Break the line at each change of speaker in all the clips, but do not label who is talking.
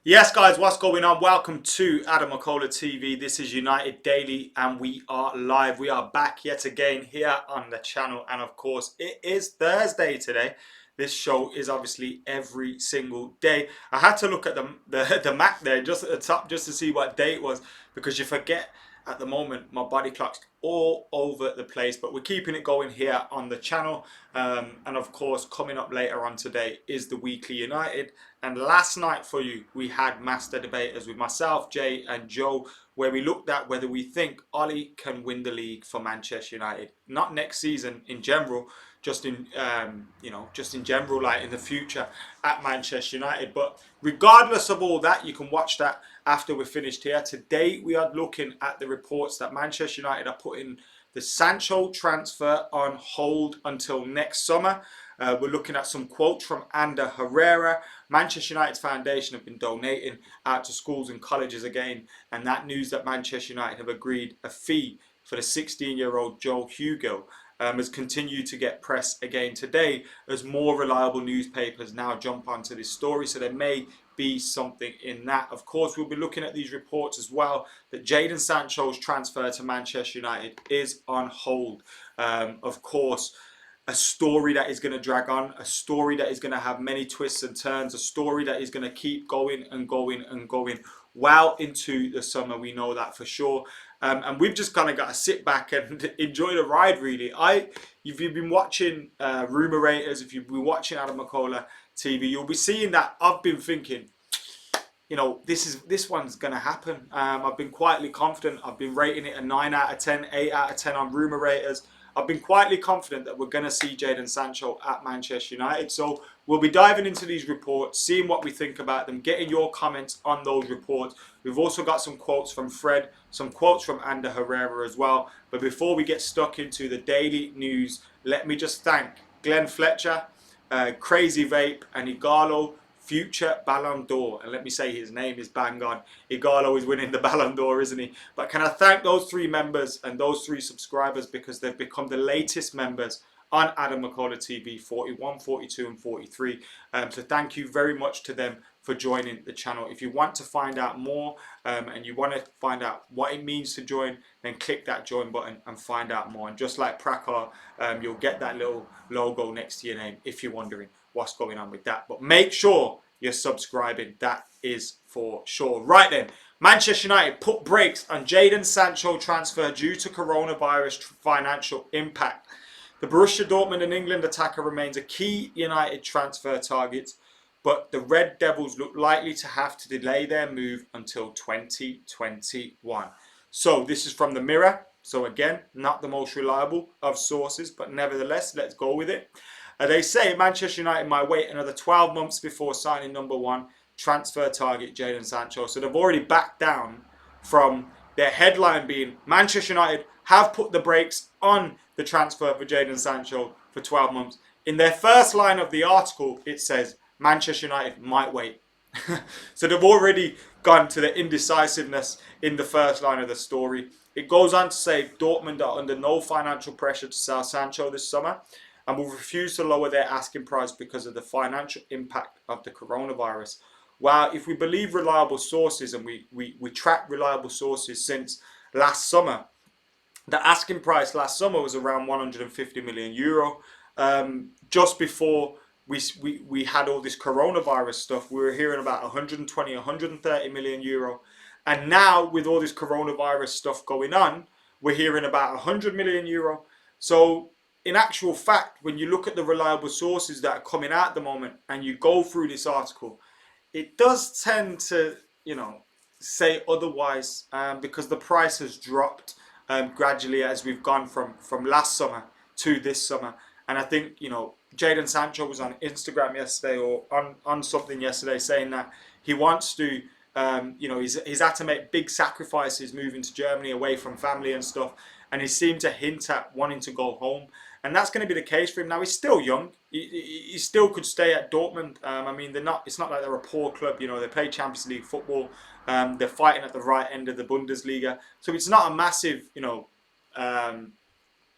Yes, guys, what's going on? Welcome to McKola TV. This is United Daily, and we are live. We are back yet again here on the channel, and of course, it is Thursday today. This show is obviously every single day. I had to look at the map there just at the top just to see what day it was because you forget at the moment my body clock's all over the place, but we're keeping it going here on the channel. And of course, coming up later on today is the Weekly United. And last night for you, we had master debaters with myself, Jay, and Joe, where we looked at whether we think Ollie can win the league for Manchester United. Not next season in general, just in just in general, like in the future at Manchester United. But regardless of all that, you can watch that after we're finished here. Today we are looking at the reports that Manchester United are putting the Sancho transfer on hold until next summer. We're looking at some quotes from Herrera. Manchester United's foundation have been donating out to schools and colleges again, and that news that Manchester United have agreed a fee for the 16-year-old Joe Hugo has continued to get press again today as more reliable newspapers now jump onto this story. So there may be something in that. Of course, we'll be looking at these reports as well that Jadon Sancho's transfer to Manchester United is on hold. Of course, a story that is going to drag on, a story that is going to have many twists and turns, a story that is going to keep going and going and going well into the summer. We know that for sure. And we've just kind of got to sit back and enjoy the ride, really. If you've been watching Rumour Raters, if you've been watching McKola TV, you'll be seeing that I've been thinking, you know, this one's going to happen. I've been quietly confident. I've been rating it a 9 out of 10, 8 out of 10 on Rumour Raters. I've been quietly confident that we're going to see Jadon Sancho at Manchester United. So we'll be diving into these reports, seeing what we think about them, getting your comments on those reports. We've also got some quotes from Fred, some quotes from Ander Herrera as well. But before we get stuck into the daily news, let me just thank Glenn Fletcher, Crazy Vape, and Ighalo, future Ballon d'Or. And let me say his name is bang on. Ighalo is winning the Ballon d'Or, isn't he? But can I thank those three members and those three subscribers because they've become the latest members on McKola TV, 41, 42 and 43. So thank you very much to them for joining the channel. If you want to find out more and you want to find out what it means to join, then click that join button and find out more. And just like Prakar, you'll get that little logo next to your name if you're wondering what's going on with that. But make sure you're subscribing. That is for sure. Right then, Manchester United put brakes on Jadon Sancho transfer due to coronavirus financial impact. The Borussia Dortmund and England attacker remains a key United transfer target, but the Red Devils look likely to have to delay their move until 2021. So this is from the Mirror. So again, not the most reliable of sources, but nevertheless, let's go with it. They say Manchester United might wait another 12 months before signing number one transfer target Jadon Sancho. So they've already backed down from their headline being Manchester United have put the brakes on the transfer for Jadon Sancho for 12 months. In their first line of the article, it says Manchester United might wait. So they've already gone to the indecisiveness in the first line of the story. It goes on to say Dortmund are under no financial pressure to sell Sancho this summer and will refuse to lower their asking price because of the financial impact of the coronavirus. While if we believe reliable sources, and we track reliable sources since last summer, the asking price last summer was around 150 million euro. Just before we had all this coronavirus stuff, we were hearing about 120, 130 million euro. And now with all this coronavirus stuff going on, we're hearing about 100 million euro. So in actual fact, when you look at the reliable sources that are coming out at the moment and you go through this article, it does tend to, say otherwise because the price has dropped gradually as we've gone from last summer to this summer. And I think, Jadon Sancho was on Instagram yesterday or on something yesterday saying that he wants to, he's had to make big sacrifices moving to Germany away from family and stuff. And he seemed to hint at wanting to go home. And that's going to be the case for him. Now, he's still young. He still could stay at Dortmund. I mean, it's not like they're a poor club. They play Champions League football. They're fighting at the right end of the Bundesliga. So it's not a massive,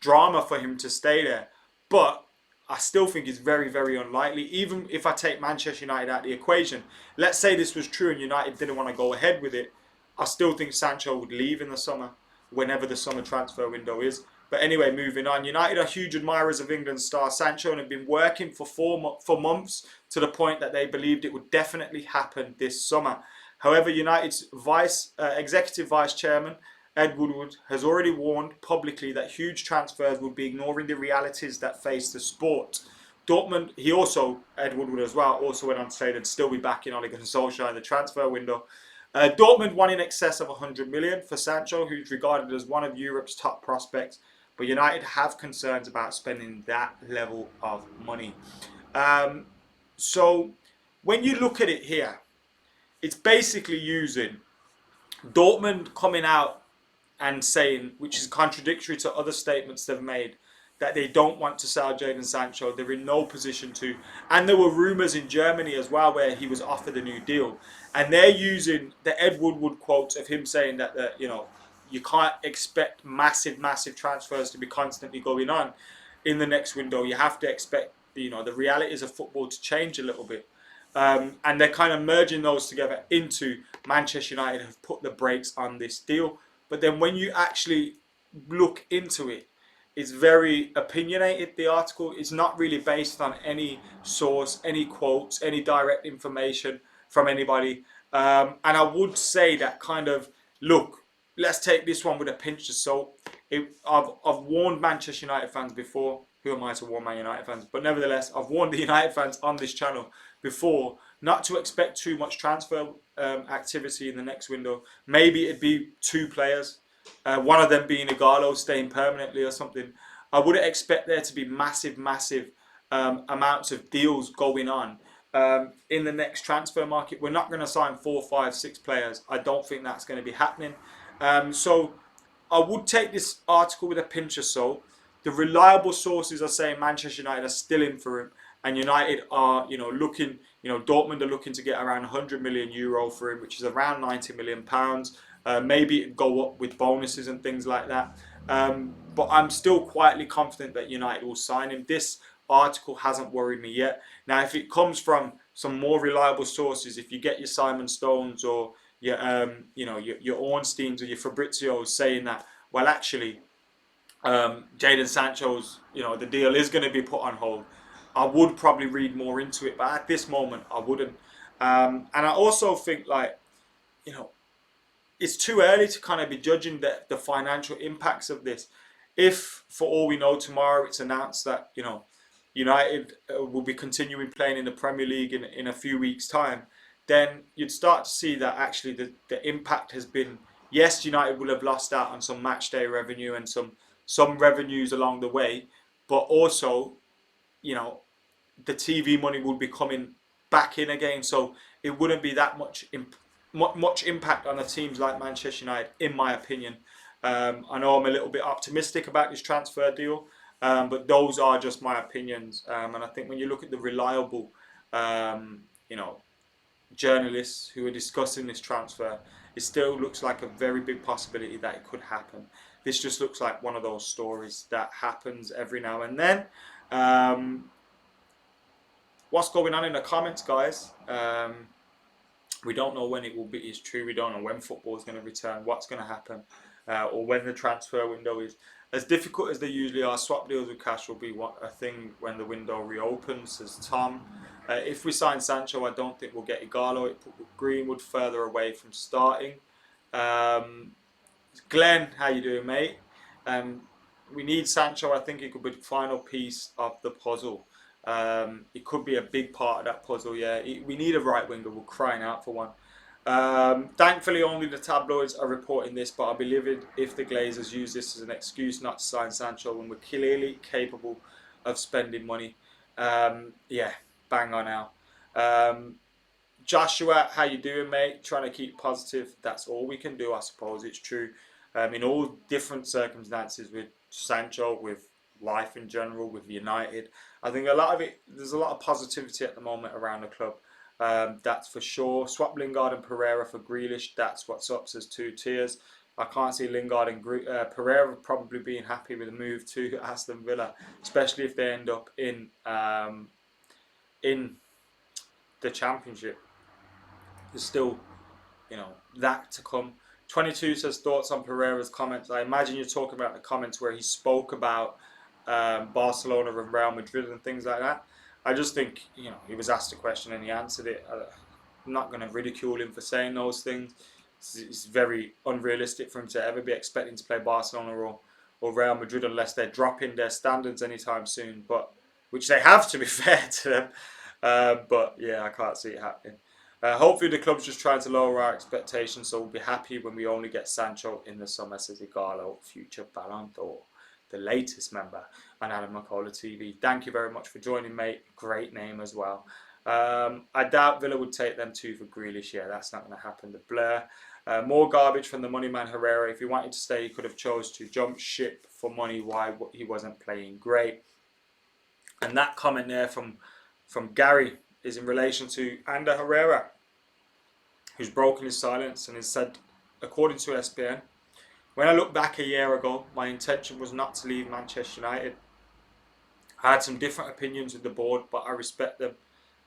drama for him to stay there. But I still think it's very, very unlikely. Even if I take Manchester United out of the equation, let's say this was true and United didn't want to go ahead with it, I still think Sancho would leave in the summer, whenever the summer transfer window is. But anyway, moving on. United are huge admirers of England's star Sancho and have been working for months to the point that they believed it would definitely happen this summer. However, United's executive vice chairman Ed Woodward has already warned publicly that huge transfers would be ignoring the realities that face the sport. Dortmund, Ed Woodward as well, also went on to say they'd still be backing Ole Gunnar Solskjaer in the transfer window. Dortmund won in excess of 100 million for Sancho, who's regarded as one of Europe's top prospects. But United have concerns about spending that level of money. So when you look at it here, it's basically using Dortmund coming out and saying, which is contradictory to other statements they've made, that they don't want to sell Jadon Sancho. They're in no position to. And there were rumours in Germany as well where he was offered a new deal. And they're using the Ed Woodward quotes of him saying that, you can't expect massive, massive transfers to be constantly going on in the next window. You have to expect, the realities of football to change a little bit. And they're kind of merging those together into Manchester United have put the brakes on this deal. But then when you actually look into it, it's very opinionated, the article. It's not really based on any source, any quotes, any direct information from anybody. And I would say that kind of, look, let's take this one with a pinch of salt. I've warned Manchester United fans before. Who am I to warn Man United fans? But nevertheless, I've warned the United fans on this channel before not to expect too much transfer activity in the next window. Maybe it'd be 2 players. One of them being Ighalo staying permanently or something. I wouldn't expect there to be massive, massive amounts of deals going on in the next transfer market. We're not going to sign 4, 5, 6 players. I don't think that's going to be happening. So I would take this article with a pinch of salt. The reliable sources are saying Manchester United are still in for him, and United are, looking, Dortmund are looking to get around 100 million euro for him, which is around 90 million pounds. Maybe it'd go up with bonuses and things like that. But I'm still quietly confident that United will sign him. This article hasn't worried me yet. Now, if it comes from some more reliable sources, if you get your Simon Stones or your Ornsteins or your Fabrizios saying that, well, actually, Jadon Sancho's, the deal is going to be put on hold, I would probably read more into it. But at this moment, I wouldn't. And I also think, it's too early to kind of be judging the financial impacts of this. If, for all we know, tomorrow it's announced that, United will be continuing playing in the Premier League in a few weeks' time, then you'd start to see that actually the impact has been, yes, United will have lost out on some match day revenue and some revenues along the way, but also, the TV money will be coming back in again. So it wouldn't be that much impact on the teams like Manchester United, in my opinion. I know I'm a little bit optimistic about this transfer deal, but those are just my opinions. And I think when you look at the reliable, journalists who are discussing this transfer, it still looks like a very big possibility that it could happen. This just looks like one of those stories that happens every now and then. What's going on in the comments, guys? We don't know when it will be. It's true, we don't know when football is going to return, what's going to happen, or when the transfer window is. As difficult as they usually are, swap deals with cash will be a thing when the window reopens, says Tom. If we sign Sancho, I don't think we'll get Ighalo. It put Greenwood further away from starting. Glenn, how you doing, mate? We need Sancho. I think it could be the final piece of the puzzle. It could be a big part of that puzzle, yeah. We need a right winger. We're crying out for one. Thankfully, only the tabloids are reporting this, but I'll be livid if the Glazers use this as an excuse not to sign Sancho when we're clearly capable of spending money. Yeah, bang on now. Joshua, how you doing, mate? Trying to keep positive. That's all we can do, I suppose. It's true. In all different circumstances with Sancho, with life in general, with United, I think a lot of it, there's a lot of positivity at the moment around the club. That's for sure. Swap Lingard and Herrera for Grealish. That's what's up, says 2 tiers. I can't see Lingard and Pereira probably being happy with the move to Aston Villa, especially if they end up in the Championship. There's still, that to come. 22 says thoughts on Pereira's comments. I imagine you're talking about the comments where he spoke about Barcelona and Real Madrid and things like that. I just think, he was asked a question and he answered it. I'm not going to ridicule him for saying those things. It's very unrealistic for him to ever be expecting to play Barcelona or Real Madrid unless they're dropping their standards anytime soon. But which they have, to be fair to them. But yeah, I can't see it happening. Hopefully the club's just trying to lower our expectations, so we'll be happy when we only get Sancho in the summer, says Ighalo, future Ballon d'Or, the latest member on Adam McKola TV. Thank you very much for joining, mate. Great name as well. I doubt Villa would take them two for Grealish. Yeah, that's not going to happen. The blur. More garbage from the money man Herrera. If he wanted to stay, he could have chose to jump ship for money. Why he wasn't playing great. And that comment there from Gary is in relation to Ander Herrera, who's broken his silence and has said, according to SBN, when I look back a year ago, my intention was not to leave Manchester United. I had some different opinions with the board, but I respect them.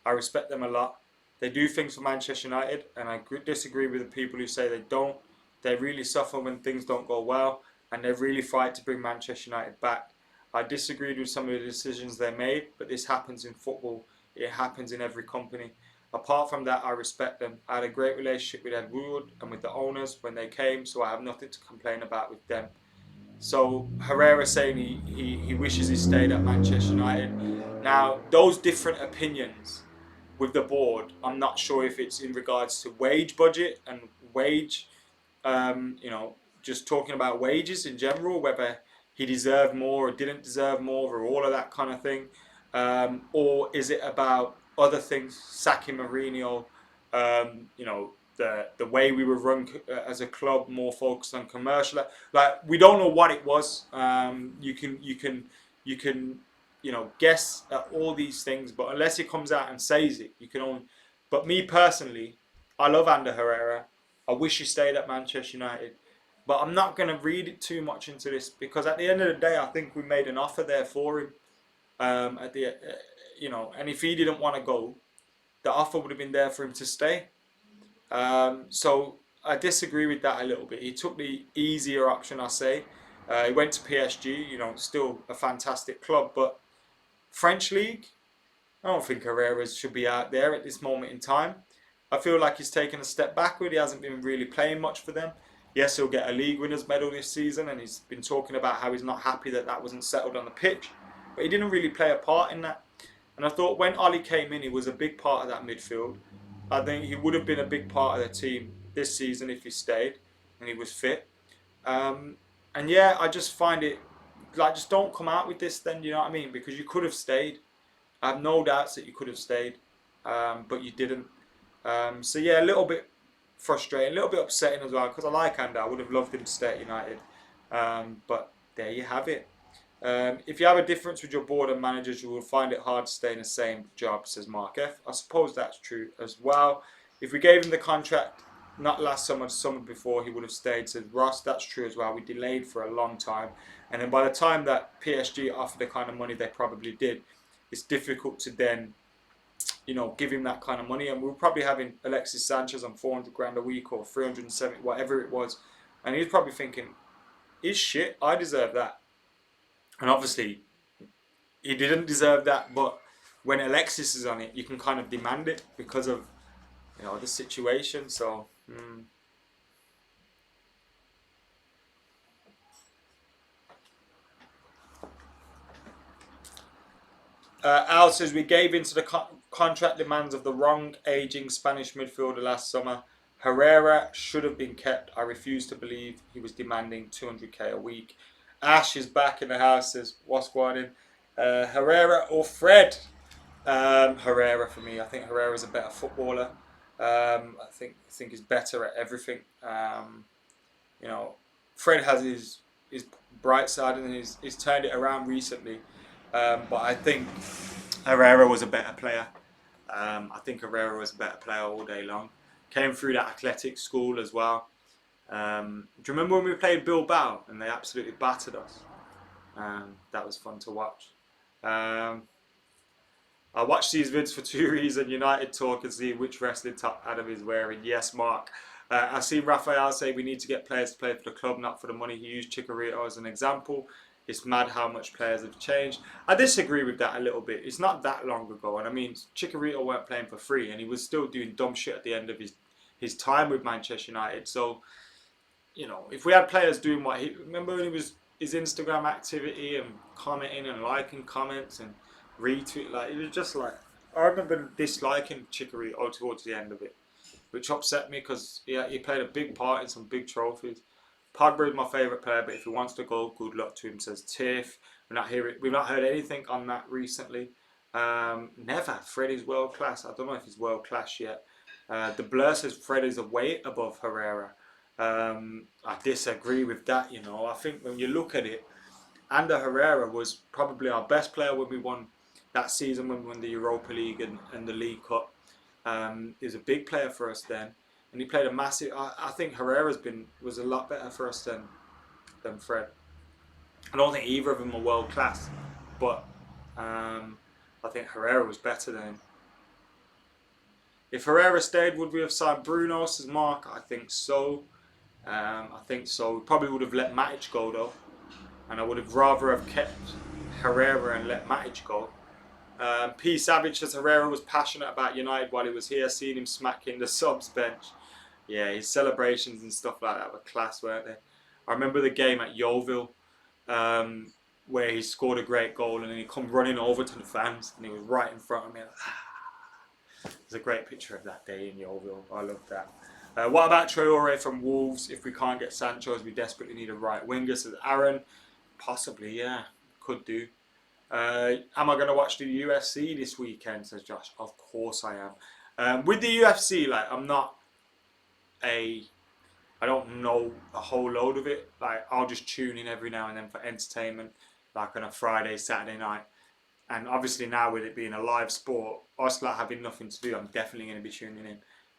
I respect them a lot. They do things for Manchester United, and I disagree with the people who say they don't. They really suffer when things don't go well, and they really fight to bring Manchester United back. I disagreed with some of the decisions they made, but this happens in football. It happens in every company. Apart from that, I respect them. I had a great relationship with Ed Woodward and with the owners when they came, so I have nothing to complain about with them. So Herrera saying he wishes he stayed at Manchester United. Now, those different opinions with the board, I'm not sure if it's in regards to wage budget and wage, just talking about wages in general, whether he deserved more or didn't deserve more or all of that kind of thing. Or is it about other things, sacking Mourinho, the way we were run as a club, more focused on commercial. Like, we don't know what it was. You can guess at all these things, but unless he comes out and says it, you can only. But me personally, I love Ander Herrera. I wish he stayed at Manchester United. But I'm not going to read it too much into this because at the end of the day, I think we made an offer there for him. And if he didn't want to go, the offer would have been there for him to stay. So I disagree with that a little bit. He took the easier option, I say. He went to PSG, still a fantastic club, but French League, I don't think Herrera should be out there at this moment in time. I feel like he's taken a step backward. He hasn't been really playing much for them. Yes, he'll get a league winners medal this season, and he's been talking about how he's not happy that wasn't settled on the pitch. But he didn't really play a part in that. And I thought when Oli came in, he was a big part of that midfield. I think he would have been a big part of the team this season if he stayed and he was fit. And yeah, I just find it, like, just don't come out with this then, you know what I mean? Because you could have stayed. I have no doubts that you could have stayed, but you didn't. So yeah, a little bit frustrating, a little bit upsetting as well, because I like Ander. I would have loved him to stay at United. But there you have it. If you have a difference with your board and managers, you will find it hard to stay in the same job, says Mark F. I suppose that's true as well. If we gave him the contract, not last summer, the summer before, he would have stayed, says Ross. That's true as well. We delayed for a long time. And then by the time that PSG offered the kind of money they probably did, it's difficult to then, give him that kind of money. And we were probably having Alexis Sanchez on 400 grand a week or 370, whatever it was. And he's probably thinking, is shit, I deserve that. And obviously, he didn't deserve that, but when Alexis is on it, you can kind of demand it because of, the situation. So, Al says, we gave into the contract demands of the wrong aging Spanish midfielder last summer. Herrera should have been kept. I refuse to believe he was demanding 200k a week. Ash is back in the house, says, what's going on? Herrera or Fred? Herrera for me. I think Herrera is a better footballer. I think he's better at everything. Fred has his bright side and he's turned it around recently. But I think Herrera was a better player. I think Herrera was a better player all day long. Came through that athletic school as well. Do you remember when we played Bilbao and they absolutely battered us? That was fun to watch. Um, I watch these vids for two reasons. United talk and see which wrestling top Adam is wearing. Yes, Mark. I see Raphael say we need to get players to play for the club, not for the money. He used Chicharito as an example. It's mad how much players have changed. I disagree with that a little bit. It's not that long ago. And I mean, Chicharito weren't playing for free and he was still doing dumb shit at the end of his time with Manchester United. So, you know, if we had players doing what he... Remember when he was his Instagram activity and commenting and liking comments and retweet, like it was just like I remember disliking Chicharito towards the end of it, which upset me because he played a big part in some big trophies. Pogba is my favourite player, but if he wants to go, good luck to him, says Tiff. We've not heard anything on that recently. Never. Fred is world class. I don't know if he's world class yet. The Blur says Fred is a weight above Herrera. I disagree with that. You know, I think when you look at it, Ander Herrera was probably our best player when we won that season, when we won the Europa League and the League Cup. He was a big player for us then, and he played a massive. I think Herrera's was a lot better for us than Fred. I don't think either of them are world class, but I think Herrera was better than him. If Herrera stayed, would we have signed Bruno? Says Mark. I think so. I think so. We probably would have let Matic go though, and I would have rather have kept Herrera and let Matic go. P. Savage says Herrera was passionate about United while he was here, seeing him smacking the subs bench. Yeah, his celebrations and stuff like that were class, weren't they? I remember the game at Yeovil where he scored a great goal and then he come running over to the fans and he was right in front of me. There's a great picture of that day in Yeovil. I love that. What about Traore from Wolves? If we can't get Sancho, as we desperately need a right winger, says Aaron. Possibly, yeah, could do. Am I going to watch the UFC this weekend? Says Josh. Of course I am. With the UFC, like I don't know a whole load of it. Like I'll just tune in every now and then for entertainment, like on a Friday, Saturday night. And obviously now with it being a live sport, us like having nothing to do, I'm definitely going to be tuning in.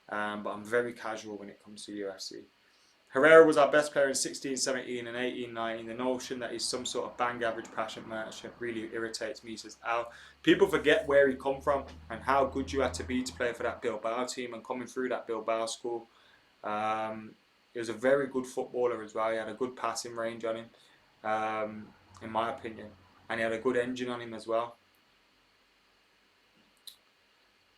But I'm very casual when it comes to UFC. Herrera was our best player in 16, 17 and 18, 19. The notion that he's some sort of bang average passion merchant really irritates me, says Al. People forget where he come from and how good you had to be to play for that Bilbao team and coming through that Bilbao school. He was a very good footballer as well. He had a good passing range on him, in my opinion. And he had a good engine on him as well.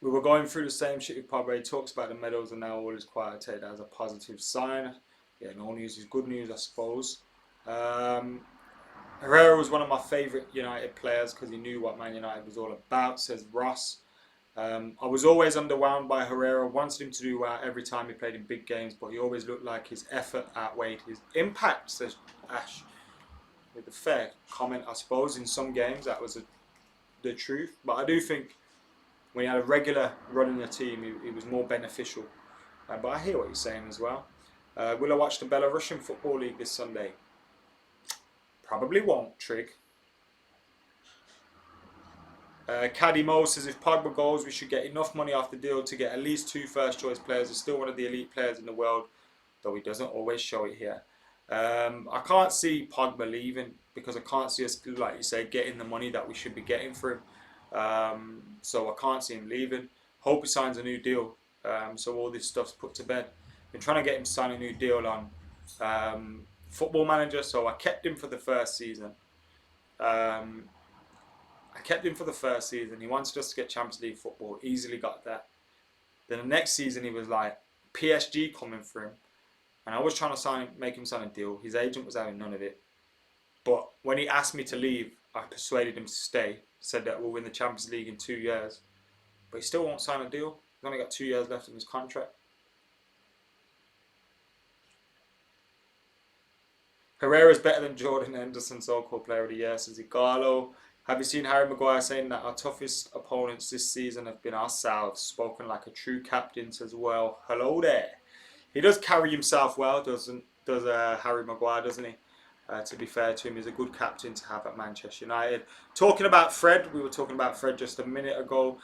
We were going through the same shit with Pogba. He talks about the medals and now all is quiet. I take that as a positive sign. Yeah, no news is good news, I suppose. Herrera was one of my favourite United players because he knew what Man United was all about, says Ross. I was always underwhelmed by Herrera. Wanted him to do well every time he played in big games, but he always looked like his effort outweighed his impact, says Ash. With a fair comment, I suppose. In some games, that was the truth. But I do think when he had a regular run in the team, he was more beneficial. But I hear what you're saying as well. Will I watch the Belarusian Football League this Sunday? Probably won't, Trig. Caddy Mo says if Pogba goes, we should get enough money off the deal to get at least 2 first choice players. He's still one of the elite players in the world, though he doesn't always show it here. I can't see Pogba leaving because I can't see us, like you say, getting the money that we should be getting for him. So I can't see him leaving. Hope he signs a new deal. So all this stuff's put to bed. Been trying to get him to sign a new deal on Football Manager, so I kept him for the first season. He wanted us to get Champions League football. Easily got that. Then the next season he was like PSG coming for him, and I was trying to make him sign a deal. His agent was having none of it. But when he asked me to leave, I persuaded him to stay. Said that we'll win the Champions League in 2 years, but he still won't sign a deal. He's only got 2 years left in his contract. Herrera's better than Jordan Henderson, so-called player of the year, says Ighalo. Have you seen Harry Maguire saying that our toughest opponents this season have been ourselves? Spoken like a true captain, says well. Hello there. He does carry himself well, does Harry Maguire, doesn't he? To be fair to him, he's a good captain to have at Manchester United. Talking about Fred, we were talking about Fred just a minute ago.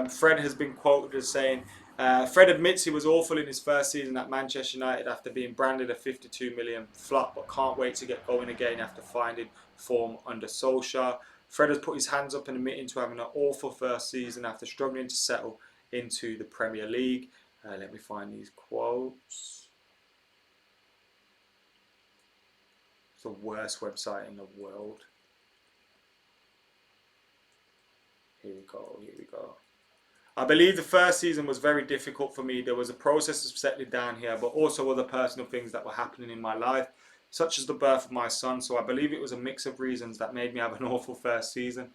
Fred has been quoted as saying, Fred admits he was awful in his first season at Manchester United after being branded a 52 million flop, but can't wait to get going again after finding form under Solskjaer. Fred has put his hands up and admitting to having an awful first season after struggling to settle into the Premier League. Let me find these quotes. It's the worst website in the world. Here we go, here we go. I believe the first season was very difficult for me. There was a process of settling down here, but also other personal things that were happening in my life, such as the birth of my son. So I believe it was a mix of reasons that made me have an awful first season.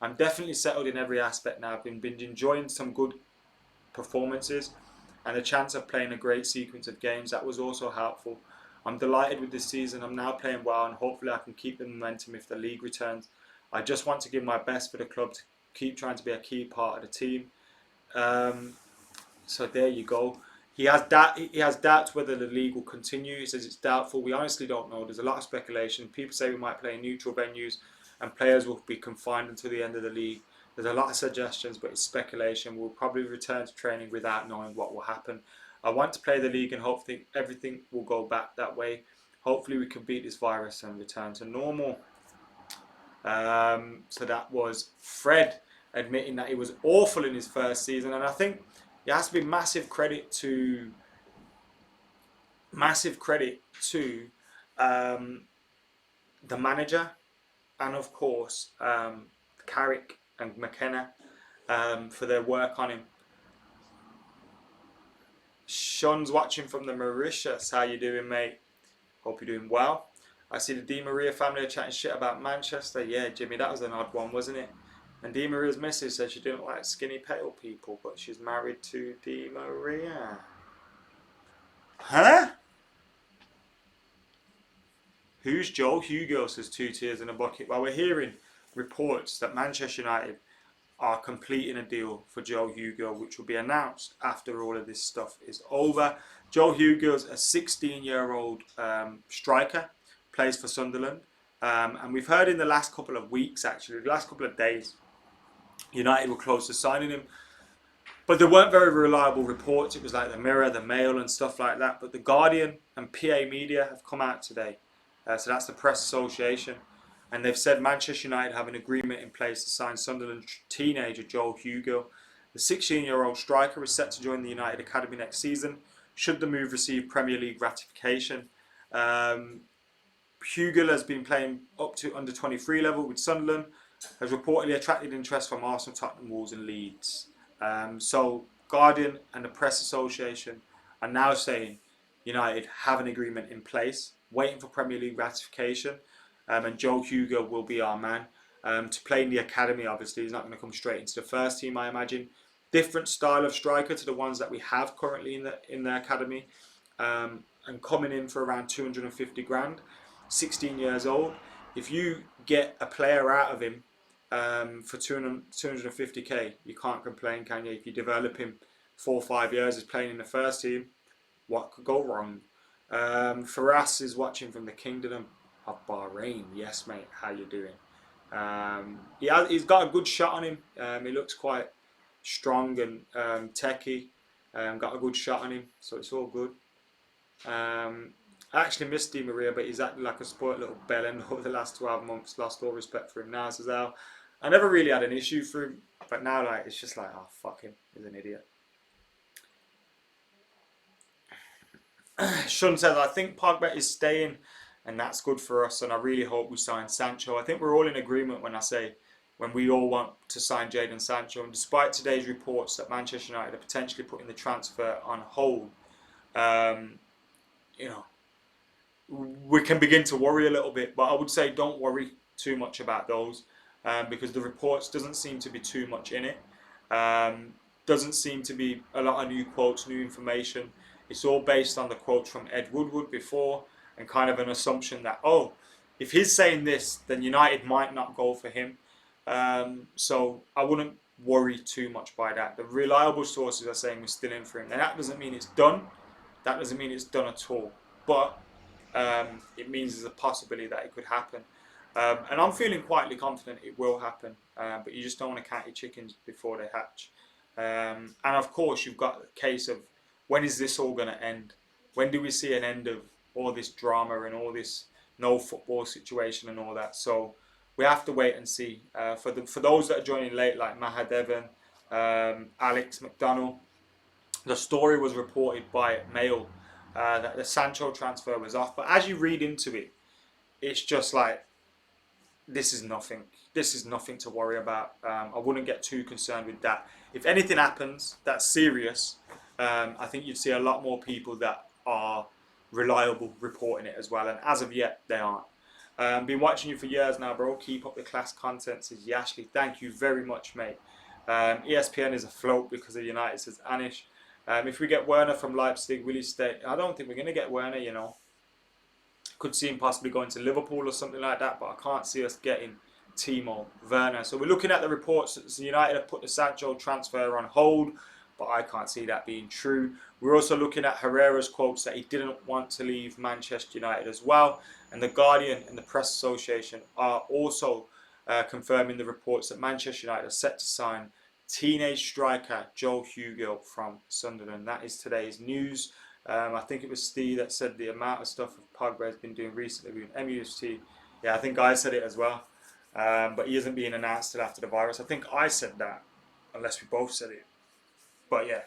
I'm definitely settled in every aspect now. I've been enjoying some good performances and the chance of playing a great sequence of games. That was also helpful. I'm delighted with this season. I'm now playing well and hopefully I can keep the momentum if the league returns. I just want to give my best for the club to keep trying to be a key part of the team. So there you go. He has doubts whether the league will continue. He says it's doubtful. We honestly don't know. There's a lot of speculation. People say we might play in neutral venues and players will be confined until the end of the league. There's a lot of suggestions, but it's speculation. We'll probably return to training without knowing what will happen. I want to play the league and hopefully everything will go back that way. Hopefully we can beat this virus and return to normal. So that was Fred admitting that he was awful in his first season, and I think it has to be massive credit to the manager and of course Carrick and McKenna for their work on him. Sean's watching from the Mauritius. How you doing, mate? Hope you're doing well. I see the Di Maria family are chatting shit about Manchester. Yeah, Jimmy, that was an odd one, wasn't it? And Di Maria's missus said she didn't like skinny pale people, but she's married to Di Maria. Huh? Who's Joe Hugo, says 2 tears in a bucket. Well, we're hearing reports that Manchester United are completing a deal for Joe Hugo, which will be announced after all of this stuff is over. Joe Hugo's a 16-year-old striker, plays for Sunderland. And we've heard in the last couple of weeks, actually, the last couple of days, United were close to signing him. But there weren't very reliable reports. It was like the Mirror, the Mail and stuff like that. But the Guardian and PA Media have come out today. So that's the Press Association. And they've said Manchester United have an agreement in place to sign Sunderland teenager Joel Hugo. The 16-year-old striker is set to join the United Academy next season, should the move receive Premier League ratification. Hugo has been playing up to under 23 level with Sunderland, has reportedly attracted interest from Arsenal, Tottenham, Wolves and Leeds. So Guardian and the Press Association are now saying United have an agreement in place, waiting for Premier League ratification, and Joel Hugo will be our man. To play in the academy, obviously, he's not going to come straight into the first team, I imagine. Different style of striker to the ones that we have currently in the academy, and coming in for around 250 grand, 16 years old. If you get a player out of him for 250k, you can't complain, can you? If you develop him 4 or 5 years as playing in the first team, what could go wrong? Faraz is watching from the Kingdom of Bahrain. Yes, mate, how you doing? He's got a good shot on him. He looks quite strong and techie. Got a good shot on him, so it's all good. I actually missed Di Maria, but he's acted like a spoiled little bellend over the last 12 months. Lost all respect for him now as well. I never really had an issue for him, but now like it's just like, oh fuck him, he's an idiot. Sean says, I think Pogba is staying and that's good for us, and I really hope we sign Sancho. I think we're all in agreement when we all want to sign Jadon Sancho, and despite today's reports that Manchester United are potentially putting the transfer on hold, we can begin to worry a little bit, but I would say don't worry too much about those, because the reports doesn't seem to be too much in it. Doesn't seem to be a lot of new quotes, new information. It's all based on the quotes from Ed Woodward before, and kind of an assumption that, oh, if he's saying this, then United might not go for him. So I wouldn't worry too much by that. The reliable sources are saying we're still in for him. Now that doesn't mean it's done. That doesn't mean it's done at all. But it means there's a possibility that it could happen. And I'm feeling quietly confident it will happen. But you just don't want to count your chickens before they hatch. And of course, you've got the case of when is this all going to end? When do we see an end of all this drama and all this no football situation and all that? So we have to wait and see. For those that are joining late, like Mahadevan, Alex McDonald, the story was reported by Mail that the Sancho transfer was off. But as you read into it, it's just like this is nothing. This is nothing to worry about. I wouldn't get too concerned with that. If anything happens that's serious, I think you'd see a lot more people that are reliable reporting it as well. And as of yet, they aren't. Been watching you for years now, bro. Keep up the class content, says Yashley. Thank you very much, mate. ESPN is afloat because of United, says Anish. If we get Werner from Leipzig, will he stay? I don't think we're going to get Werner, you know. Could see him possibly going to Liverpool or something like that, but I can't see us getting Timo Werner. So we're looking at the reports that United have put the Sancho transfer on hold, but I can't see that being true. We're also looking at Herrera's quotes that he didn't want to leave Manchester United as well. And the Guardian and the Press Association are also confirming the reports that Manchester United are set to sign teenage striker Joe Hugill from Sunderland. That is today's news. I think it was Steve that said the amount of stuff Pogba has been doing recently with MUT. Yeah, I think I said it as well. But he isn't being announced till after the virus. I think I said that, unless we both said it. But yeah,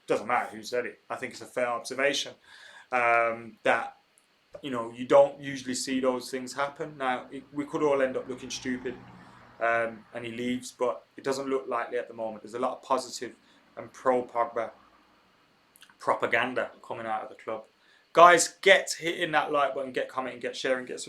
doesn't matter who said it. I think it's a fair observation that, you know, you don't usually see those things happen. Now, we could all end up looking stupid and he leaves, but it doesn't look likely at the moment. There's a lot of positive and pro-Pogba propaganda coming out of the club. Guys, get hitting that like button, get commenting, get sharing, get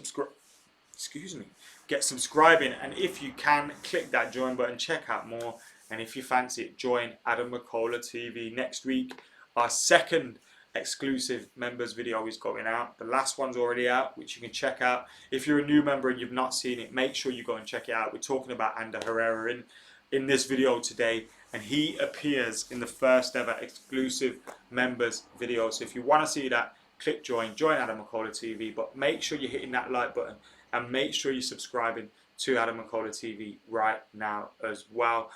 get subscribing, and if you can, click that join button, check out more. And if you fancy it, join Adam McKola TV. Next week, our second exclusive members video is going out. The last one's already out, which you can check out. If you're a new member and you've not seen it, make sure you go and check it out. We're talking about Ander Herrera in this video today, and he appears in the first ever exclusive members video. So if you want to see that, click join Adam McKola TV, but make sure you're hitting that like button and make sure you're subscribing to Adam McKola TV right now as well.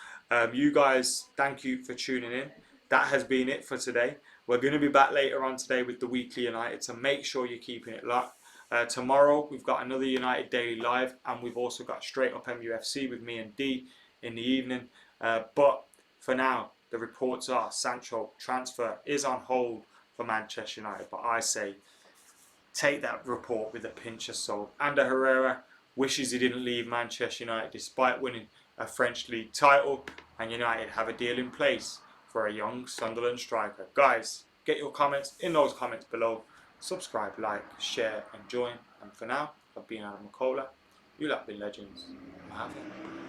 You guys, thank you for tuning in. That has been it for today. We're going to be back later on today with the Weekly United, so make sure you're keeping it locked. Tomorrow we've got another United Daily Live, and we've also got Straight Up MUFC with me and D in the evening. But for now, the reports are Sancho transfer is on hold for Manchester United. But I say, take that report with a pinch of salt. Ander Herrera wishes he didn't leave Manchester United despite winning a French league title, and United have a deal in place for a young Sunderland striker. Guys, get your comments in those comments below. Subscribe, like, share and join. And for now, I've been Adam McKola. You lot been legends. Have it.